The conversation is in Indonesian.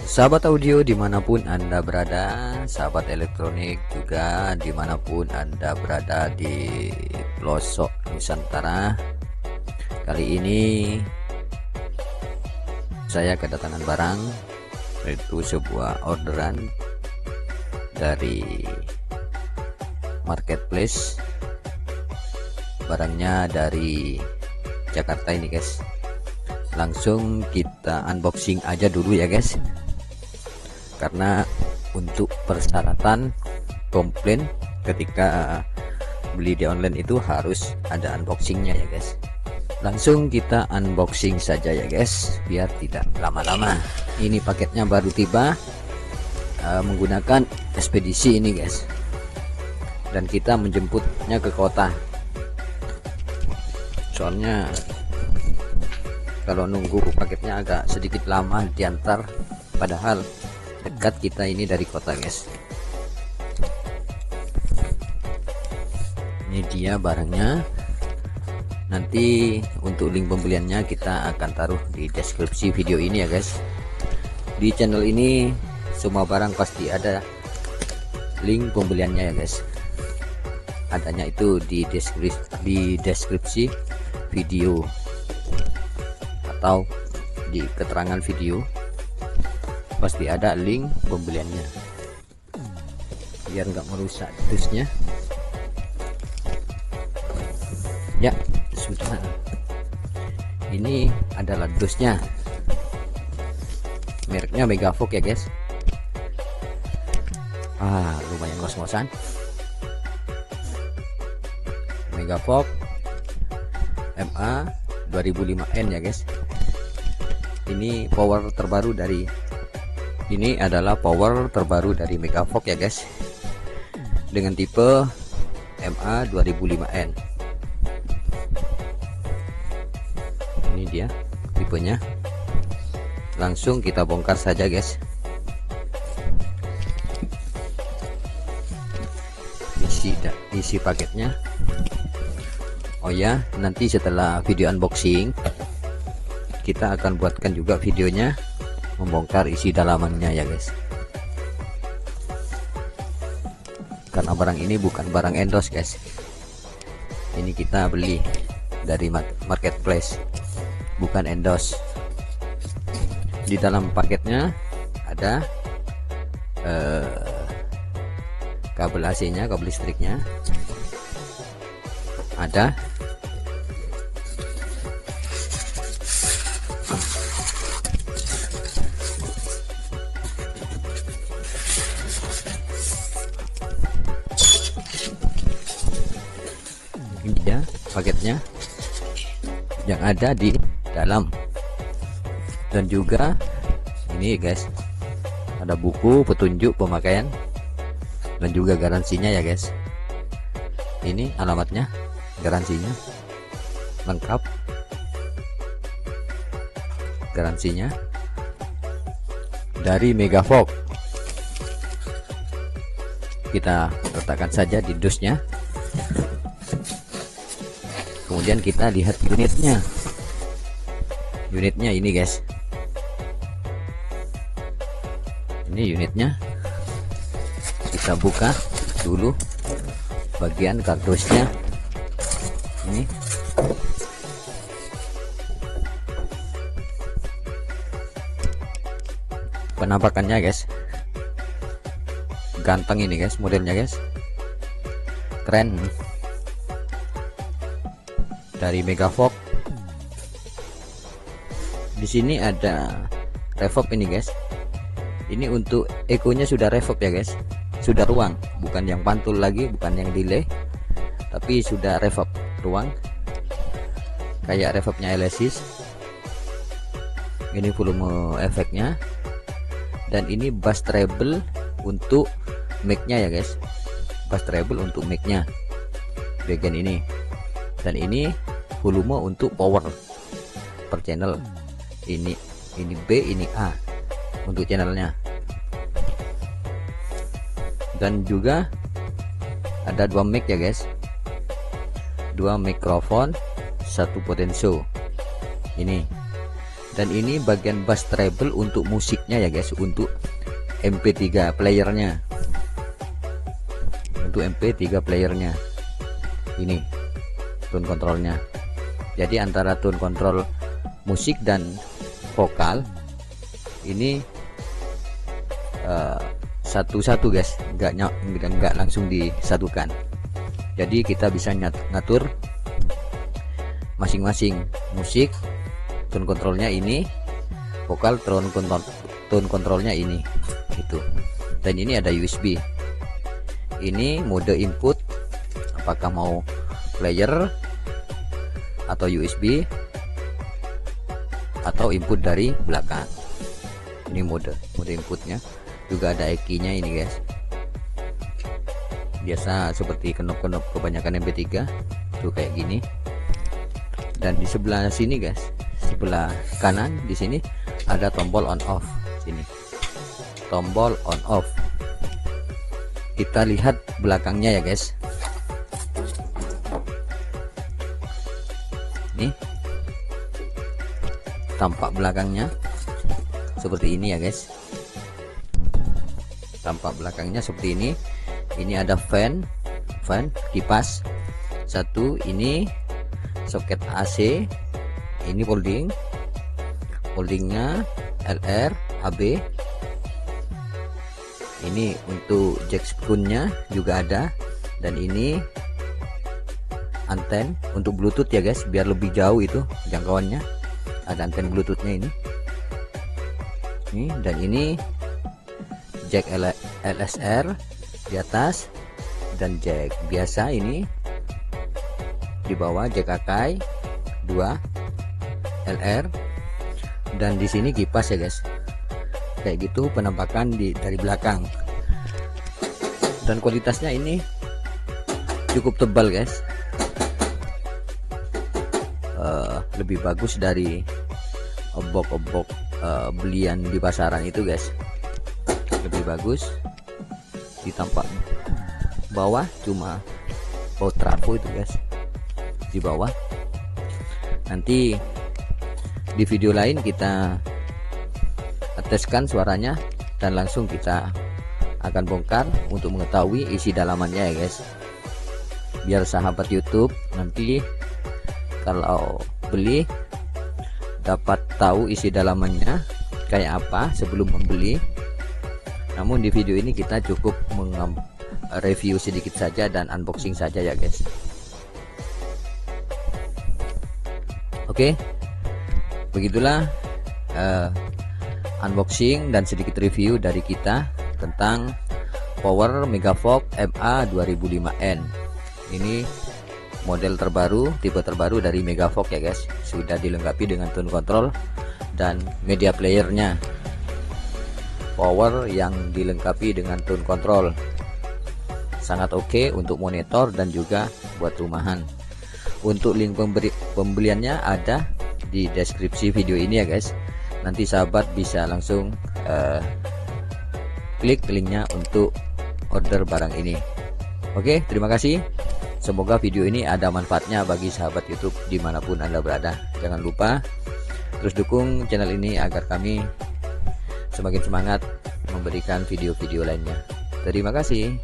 Sahabat audio dimanapun Anda berada, sahabat elektronik juga dimanapun Anda berada di pelosok Nusantara. Kali ini saya kedatangan barang, yaitu sebuah orderan dari marketplace. Barangnya dari Jakarta ini guys. Langsung kita unboxing aja dulu ya guys, karena untuk persyaratan komplain ketika beli di online itu harus ada unboxingnya ya guys. Langsung kita unboxing saja ya guys, biar tidak lama-lama. Ini paketnya baru tiba, menggunakan ekspedisi ini guys, dan kita menjemputnya ke kota. Soalnya kalau nunggu paketnya agak sedikit lama diantar, padahal dekat kita ini dari kota guys. Ini dia barangnya. Nanti untuk link pembeliannya kita akan taruh di deskripsi video ini ya guys. Di channel ini semua barang pasti ada link pembeliannya ya guys. Adanya itu di deskripsi video atau di keterangan video, pasti ada link pembeliannya biar nggak merusak dusnya ya. Sudah, ini adalah dusnya, mereknya Megavolt ya guys. Lumayan ngos-ngosan. Megavolt MA 2005N ya guys. Ini power terbaru dari power terbaru dari Megavolt ya guys, dengan tipe MA 2005N. Ini dia tipenya. Langsung kita bongkar saja guys. Isi paketnya. Oh ya, nanti setelah video unboxing kita akan buatkan juga videonya membongkar isi dalamannya ya guys, karena barang ini bukan barang endorse guys. Ini kita beli dari marketplace, bukan endorse. Di dalam paketnya ada kabel AC nya, kabel listriknya ada, ini dia paketnya yang ada di dalam. Dan juga ini guys, ada buku petunjuk pemakaian dan juga garansinya ya guys. Ini alamatnya, garansinya lengkap, garansinya dari Megavolt. Kita letakkan saja di dusnya, kemudian kita lihat unitnya. Unitnya ini guys, ini unitnya. Kita buka dulu bagian kardusnya. Ini penampakannya guys, ganteng ini guys, modelnya guys, keren, dari Megavolt. Di sini ada reverb ini guys. Ini untuk ekonya sudah reverb ya guys, sudah ruang, bukan yang pantul lagi, bukan yang delay, tapi sudah reverb ruang kayak reverbnya Alesis. Ini volume efeknya, dan ini bass treble untuk mic-nya ya guys, bass treble untuk mic-nya bagian ini. Dan ini volume untuk power per channel. Ini B, ini A untuk channelnya. Dan juga ada dua mic ya guys, dua mikrofon, satu potensio ini. Dan ini bagian bass treble untuk musiknya ya guys, untuk MP3 playernya, untuk MP3 playernya. Ini tone controlnya. Jadi antara tone control musik dan vokal ini satu-satu guys, nggak langsung disatukan. Jadi kita bisa ngatur masing-masing musik, tone controlnya ini, vokal tone controlnya ini, gitu. Dan ini ada USB. Ini mode input, apakah mau player atau USB atau input dari belakang. Ini mode inputnya. Juga ada EQ-nya ini guys. Biasa seperti knop-knop kebanyakan MP3 tuh kayak gini. Dan di sebelah sini guys, sebelah kanan di sini ada tombol on off. Sini tombol on off. Kita lihat belakangnya ya guys. Nih tampak belakangnya seperti ini ya guys. Tampak belakangnya seperti ini. Ini ada fan kipas satu, ini soket AC, ini foldingnya LR AB. Ini untuk jack spoonnya juga ada, dan ini anten untuk Bluetooth ya guys, biar lebih jauh itu jangkauannya. Ada anten Bluetoothnya ini. Dan ini jack LSR di atas, dan jack biasa ini di bawah, jack Akai 2 LR. Dan di sini kipas ya guys, kayak gitu penampakan dari belakang. Dan kualitasnya ini cukup tebal guys, lebih bagus dari obok-obok belian di pasaran itu guys. Lebih bagus. Di tampak bawah cuma baut trafo itu guys, di bawah. Nanti di video lain kita teskan suaranya dan langsung kita akan bongkar untuk mengetahui isi dalamannya ya guys, biar sahabat YouTube nanti kalau beli dapat tahu isi dalamannya kayak apa sebelum membeli. Namun di video ini kita cukup review sedikit saja dan unboxing saja ya guys. Oke, begitulah unboxing dan sedikit review dari kita tentang Power Megavox MA 2005N. Ini model terbaru, tipe terbaru dari Megavox ya guys. Sudah dilengkapi dengan tone control dan media playernya. Power yang dilengkapi dengan tone control sangat oke untuk monitor dan juga buat rumahan. Untuk link pembeliannya ada di deskripsi video ini ya guys. Nanti sahabat bisa langsung klik linknya untuk order barang ini. Oke, terima kasih. Semoga video ini ada manfaatnya bagi sahabat YouTube dimanapun Anda berada. Jangan lupa terus dukung channel ini agar kami semakin semangat memberikan video-video lainnya. Terima kasih.